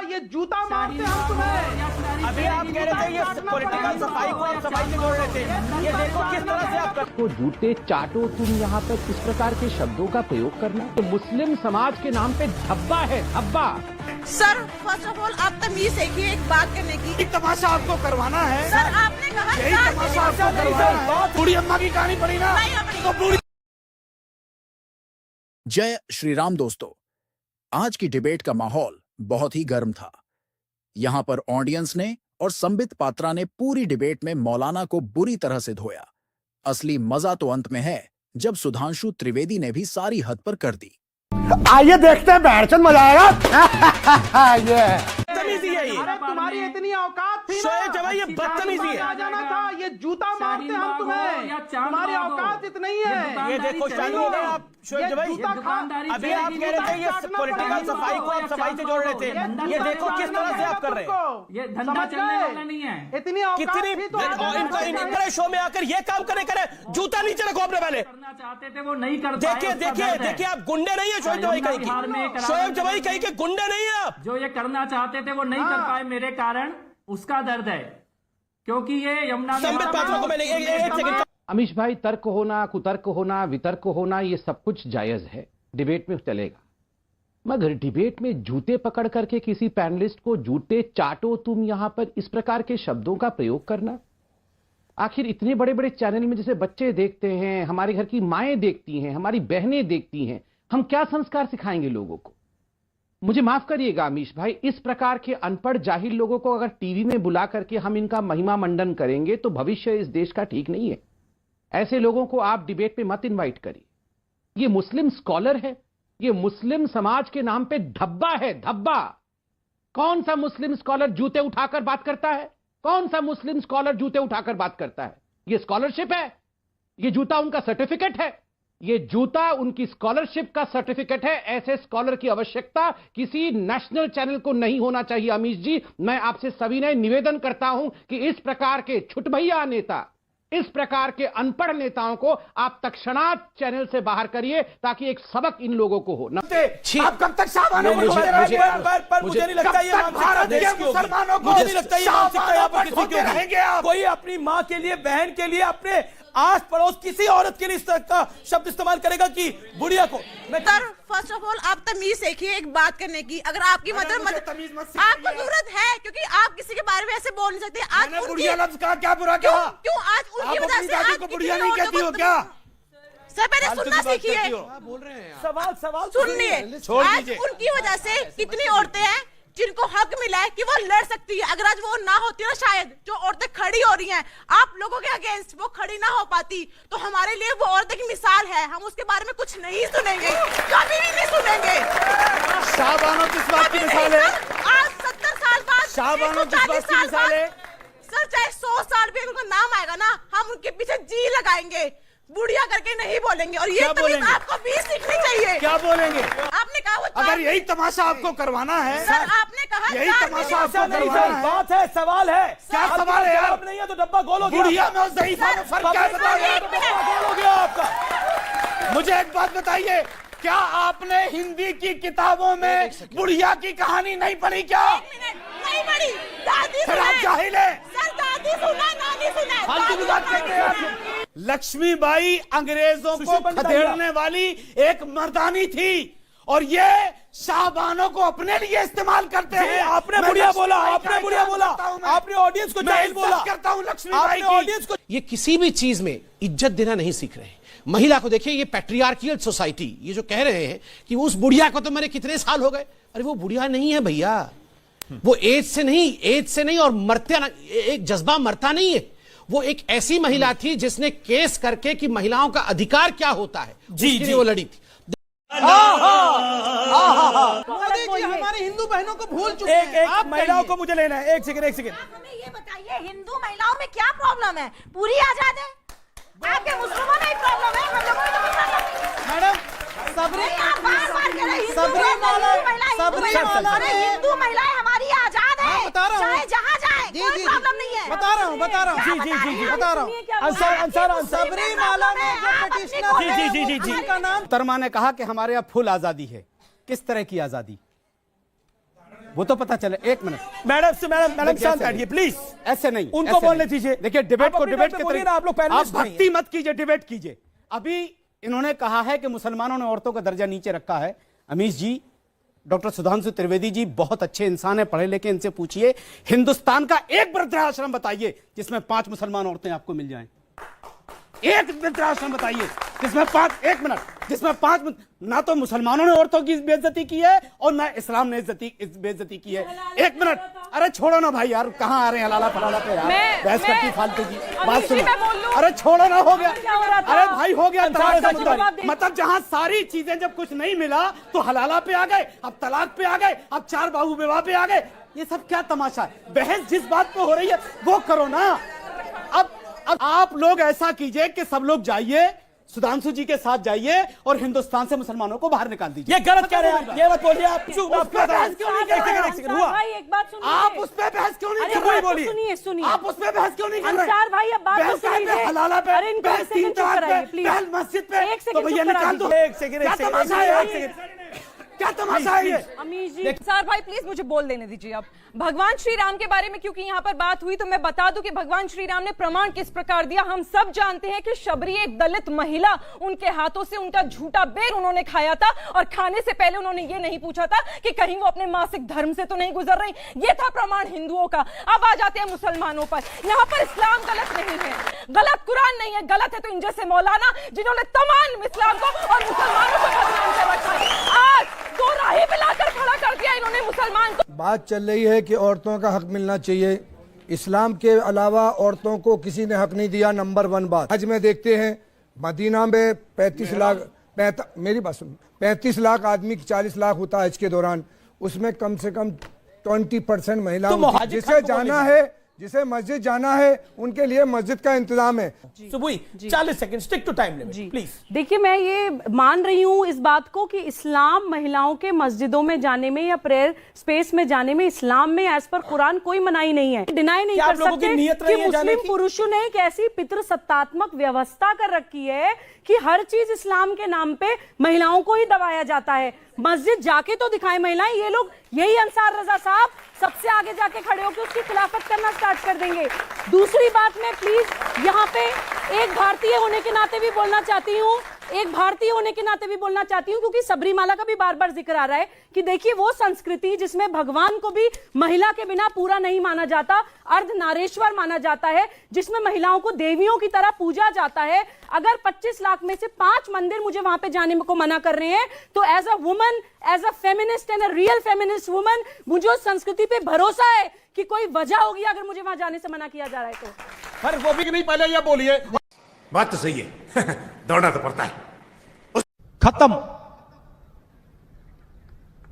ये जूता मारते हम तुम्हें। अभी आप कह रहे थे ये पॉलिटिकल सफाई को आप सफाई से जोड़ रहे थे, ये देखो किस तरह से आप को जूते चाटो तुम यहाँ पर इस प्रकार के शब्दों का प्रयोग करना तो मुस्लिम समाज के नाम पे धब्बा है, धब्बा। सर फर्स्ट ऑफ ऑल आप तमीज सीखिए एक बात करने की। एक तमाशा आपको करवाना है सर आपने कहा यही तमाशा आपको करवाना है। बूढ़ी अम्मा की कहानी पड़ी ना तो बूढ़ी। जय श्री राम दोस्तों, आज की डिबेट का माहौल बहुत ही गर्म था। यहां पर ऑडियंस ने और संबित पात्रा ने पूरी डिबेट में मौलाना को बुरी तरह से धोया। असली मजा तो अंत में है जब सुधांशु त्रिवेदी ने भी सारी हद पर कर दी। आइए देखते हैं बैठचंद मजा आएगा। ये बदतमीजी है ये। अरे तुम्हारी इतनी औकात थी ना, शोएब जवाई ये बदतमीजी है। आ जाना था, ये जूता मारते हम तुम्हें। तुम्हारी औकात इतनी है। ये देखो शामिल हो गए आप शोएब जवाई। अभी आप कह रहे थे ये पॉलिटिकल सफाई को आप सफाई से जोड़ रहे थे, ये देखो किस तरह से आप कर रहे हैं। ये धंधा चलने वाला नहीं है। इतनी कितनी इनका शो में आकर ये काम करे जूता नीचे रखो अपने पहले। करना चाहते थे वो नहीं कर देखिए देखिए देखिए आप गुंडे नहीं है शोएब जवाई कहीं की, शोएब जवाई कहीं के गुंडे नहीं है आप। जो ये करना चाहते थे वो नहीं कर पाए मेरे कारण, उसका दर्द है। क्योंकि ये यमुना संबित पात्रा को मैंने एक सेकंड। अमीश भाई, तर्क होना, कुतर्क होना, वितर्क होना, ये सब कुछ जायज है, डिबेट में चलेगा। मगर डिबेट में जूते पकड़ करके किसी पैनलिस्ट को जूते चाटो तुम यहां पर इस प्रकार के शब्दों का प्रयोग करना, आखिर इतने बड़े बड़े चैनल में जैसे बच्चे देखते हैं, हमारे घर की माएं देखती हैं, हमारी बहनें देखती हैं, हम क्या संस्कार सिखाएंगे लोगों को? मुझे माफ करिएगा अमीश भाई, इस प्रकार के अनपढ़ जाहिल लोगों को अगर टीवी में बुला करके हम इनका महिमा मंडन करेंगे तो भविष्य इस देश का ठीक नहीं है। ऐसे लोगों को आप डिबेट पे मत इनवाइट करिए। ये मुस्लिम स्कॉलर है, ये मुस्लिम समाज के नाम पे धब्बा है, धब्बा। कौन सा मुस्लिम स्कॉलर जूते उठाकर बात करता है? कौन सा मुस्लिम स्कॉलर जूते उठाकर बात करता है? ये स्कॉलरशिप है, ये जूता उनका सर्टिफिकेट है, ये जूता उनकी स्कॉलरशिप का सर्टिफिकेट है। ऐसे स्कॉलर की आवश्यकता किसी नेशनल चैनल को नहीं होना चाहिए। अमीश जी, मैं आपसे सविनय निवेदन करता हूं कि इस प्रकार के छुटभैया नेता, इस प्रकार के अनपढ़ नेताओं को आप तत्क्षणात चैनल से बाहर करिए ताकि एक सबक इन लोगों को हो। आप कब तक सावधान मुझे नहीं लगता ये मुसलमानों को, मुझे नहीं लगता ये मानसिकता यहाँ पर किसी की होगी। कोई अपनी माँ के लिए, बहन के लिए, अपने आस पड़ोस किसी औरत के लिए इस तरह का शब्द इस्तेमाल करेगा कि बुढ़िया को। सर फर्स्ट ऑफ ऑल आप तमीज सीखिए एक बात करने की। अगर आपकी मतलब आपको जरूरत है, क्योंकि आप किसी के बारे में ऐसे बोल नहीं सकते। आज बुढ़िया लफ्ज का क्या बुरा क्या? क्यों आज उनकी वजह से आप बुढ़िया नहीं कहती हो क्या? सर पहले सुनना सीखिए, बोल रहे हैं सवाल सुनिए। आज उनकी वजह से कितनी औरतें हैं जिनको हक मिला है कि वो लड़ सकती है। अगर आज वो ना होती ना, शायद जो औरतें खड़ी हो रही हैं आप लोगों के अगेंस्ट, वो खड़ी ना हो पाती, तो हमारे लिए वो औरत की मिसाल है। हम उसके बारे में कुछ नहीं सुनेंगे, कभी भी नहीं सुनेंगे। शाहबानो किस बात की मिसाल है? आज 70 साल बाद, शाहबानो किस बात की मिसाल है? सर चाहे 100 साल भी उनका नाम आएगा ना, हम उनके पीछे जी लगाएंगे, बुढ़िया करके नहीं बोलेंगे। और ये तमीज आपको भी सीखनी चाहिए। क्या बोलेंगे? आपने कहा वो अगर यही तमाशा आपको करवाना है, सर आपने कहा यही तमाशा आपको करवाना है। बात है, सवाल है। क्या सवाल है यार? नहीं है तो डब्बा गोलोगे। बुढ़िया में और ज़ईफ़ा में फर्क क्या बताइए आपका। मुझे एक बात बताइए, क्या आपने हिंदी की किताबों में बुढ़िया की कहानी नहीं पढ़ी क्या? नहीं पढ़ी, दादी फिर आप जाहिल है। सर दादी सुना, नानी सुना। फालतू की बात करते हैं आप। लक्ष्मीबाई अंग्रेजों को खदेड़ने वाली एक मर्दानी थी और ये शाहबानों को अपने लिए इस्तेमाल करते हैं। आपने बुढ़िया बोला, आपने बुढ़िया बोला, आपने ऑडियंस को जाहिल बोला। करता हूँ लक्ष्मीबाई की ऑडियंस को। ये किसी भी चीज में इज्जत देना नहीं सीख रहे हैं। महिला को देखिए, ये पैट्रियार्कियल सोसाइटी, ये जो कह रहे हैं कि उस बुढ़िया को तो मेरे कितने साल हो गए, अरे वो बुढ़िया नहीं है भैया, वो एज से नहीं और मरते ना, एक जज्बा मरता नहीं है। वो एक ऐसी महिला थी जिसने केस करके कि महिलाओं का अधिकार क्या होता है, उसके लिए वो लड़ी थी। मोदी जी हमारी हिंदू बहनों को भूल चुके हैं। एक महिलाओं को मुझे लेना है, एक सेकंड। हमें ये बताइए, हिंदू महिलाओं में क्या प्रॉब्लम है? पूरी आजाद है। आपके मुस्लिमों में प्रॉब्लम है, हम लोगों में तो प्रॉब्लम नहीं है। मैडम सबरी हिंदू महिलाएं हमारी आजाद है, चाहे जहाँ जाए, कोई प्रॉब्लम नहीं है। बता रहा हूँ बता रहा हूँ। सबरीमाला में जो पिटिशनर का नाम तरमा ने कहा कि हमारे यहाँ फुल आजादी है। किस तरह की आजादी? वो तो पता चले। एक मिनट मैडम शांत बैठिए प्लीज। ऐसे नहीं, उनको ऐसे बोलने नहीं। दीजिए। देखिए डिबेट आप को अपनी डिबेट तरफ के से बोलिए तरीके, ना, आप लोग आप पैनलिस्ट नहीं भक्ति मत कीजिए, डिबेट कीजिए। अभी इन्होंने कहा है कि मुसलमानों ने औरतों का दर्जा नीचे रखा है। अमीश जी, डॉक्टर सुधांशु त्रिवेदी जी बहुत अच्छे इंसान है, पढ़े लिखे, इनसे पूछिए हिंदुस्तान का एक वृद्धाश्रम बताइए जिसमें 5 मुसलमान औरतें आपको मिल जाएं। एक वृद्धाश्रम बताइए जिसमें 5, एक मिनट, जिसमें 5, ना तो मुसलमानों ने औरतों की बेइज्जती की है और ना इस्लाम ने बेइज्जती की है। एक मिनट, अरे छोड़ो ना भाई यार, कहां आ रहे हैं हलाला फलाला पे यार, बहस करती फालतू की बात सुनो। अरे छोड़ो ना, हो गया, अरे भाई हो गया तलाक का मुद्दा। मतलब जहां सारी चीजें जब कुछ नहीं मिला तो हलाला पे आ गए, अब तलाक पे आ गए, अब 4 बाहु विवाह पे आ गए। ये सब क्या तमाशा है? बहस जिस बात पे हो रही है वो करो ना। अब आप लोग ऐसा कीजिए कि सब लोग जाइए, सुधांशु जी के साथ जाइए और हिंदुस्तान से मुसलमानों को बाहर निकाल दीजिए। ये गलत कह रहे हैं आप, ये मत बोलिए आप। चुप, उस पे बहस क्यों नहीं कर रहे? एक सेकंड हुआ। भाई एक बात सुनिए, आप उस पे बहस क्यों नहीं कर रहे? बोलिए। सुनिए सुनिए, आप उस पे बहस क्यों नहीं कर रहे? अंसार भाई अब बात तो बहस कहाँ पे? सुनिए। हलाला पे, अरे इनको बहस एक सेकंड 3 चुप तलाक कराइए पे, प्लीज। बहस मस्जिद पे, एक सेकंड तो भैया चुप करा निकाल दो। दीजिए। एक सेकंड, क्या एक सेकंड, तमाशा है? एक सेकंड। क्या तमाशा है ये? अमीश जी, अंसार भाई प्लीज मुझे बोल देने दीजिए। अब भगवान श्री राम के बारे में क्योंकि यहाँ पर बात हुई तो मैं बता दूं कि भगवान श्री राम ने प्रमाण किस प्रकार दिया। हम सब जानते हैं कि शबरी एक दलित महिला, उनके हाथों से उनका झूठा बेर उन्होंने खाया था और खाने से पहले उन्होंने ये नहीं पूछा था कि कहीं वो अपने मासिक धर्म से तो नहीं गुजर रही। ये था प्रमाण हिंदुओं का। अब आ जाते हैं मुसलमानों पर। यहाँ पर इस्लाम गलत नहीं है, गलत कुरान नहीं है, गलत है तो इन जैसे मौलाना जिन्होंने तमाम इस्लाम को और मुसलमानों को बदनाम कर रखा है। आज दो राही मिलाकर खड़ा कर दिया इन्होंने मुसलमान को। बात चल रही है कि औरतों का हक मिलना चाहिए। इस्लाम के अलावा औरतों को किसी ने हक नहीं दिया। नंबर 1 बात, हज में देखते हैं मदीना में 35 लाख, मेरी बात सुन, 35 लाख आदमी 40 लाख होता है हज के दौरान, उसमें कम से कम 20% महिलाओं, जिसे जाना है, जिसे मस्जिद जाना है, उनके लिए मस्जिद का इंतजाम है। सुबुई 40 second, stick to time limit please. देखिए मैं ये मान रही हूँ इस बात को कि इस्लाम महिलाओं के मस्जिदों में जाने में या प्रेयर स्पेस में जाने में इस्लाम में एज पर कुरान कोई मनाही नहीं है। डिनाई नहीं कर सकते कि मुस्लिम पुरुषों ने एक ऐसी पितृसत्तात्मक व्यवस्था कर रखी है कि हर चीज इस्लाम के नाम पे महिलाओं को ही दबाया जाता है। मस्जिद जाके तो दिखाएं महिलाएं। ये लोग, यही अंसार रजा साहब सबसे आगे जाके खड़े होकर उसकी खिलाफत करना स्टार्ट कर देंगे। दूसरी बात मैं प्लीज यहाँ पे एक भारतीय होने के नाते भी बोलना चाहती हूँ, एक भारतीय होने के नाते भी बोलना चाहती हूँ, क्योंकि सबरीमाला का भी बार बार जिक्र आ रहा है कि देखिए वो संस्कृति जिसमें भगवान को भी महिला के बिना पूरा नहीं माना जाता, अर्धनारेश्वर माना जाता है, जिसमें महिलाओं को देवियों की तरह पूजा जाता है। अगर 25 लाख में से 5 मंदिर मुझे वहां पे जाने को मना कर रहे हैं तो as a woman, as a feminist and a real feminist woman, मुझे उस संस्कृति पे भरोसा है कि कोई वजह होगी अगर मुझे वहां जाने से मना किया जा रहा है तो। पर वो भी नहीं, पहले ये बोलिए। बात तो सही है दौड़ना तो पड़ता है। खत्म,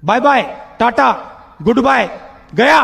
bye bye, tata, goodbye, गया।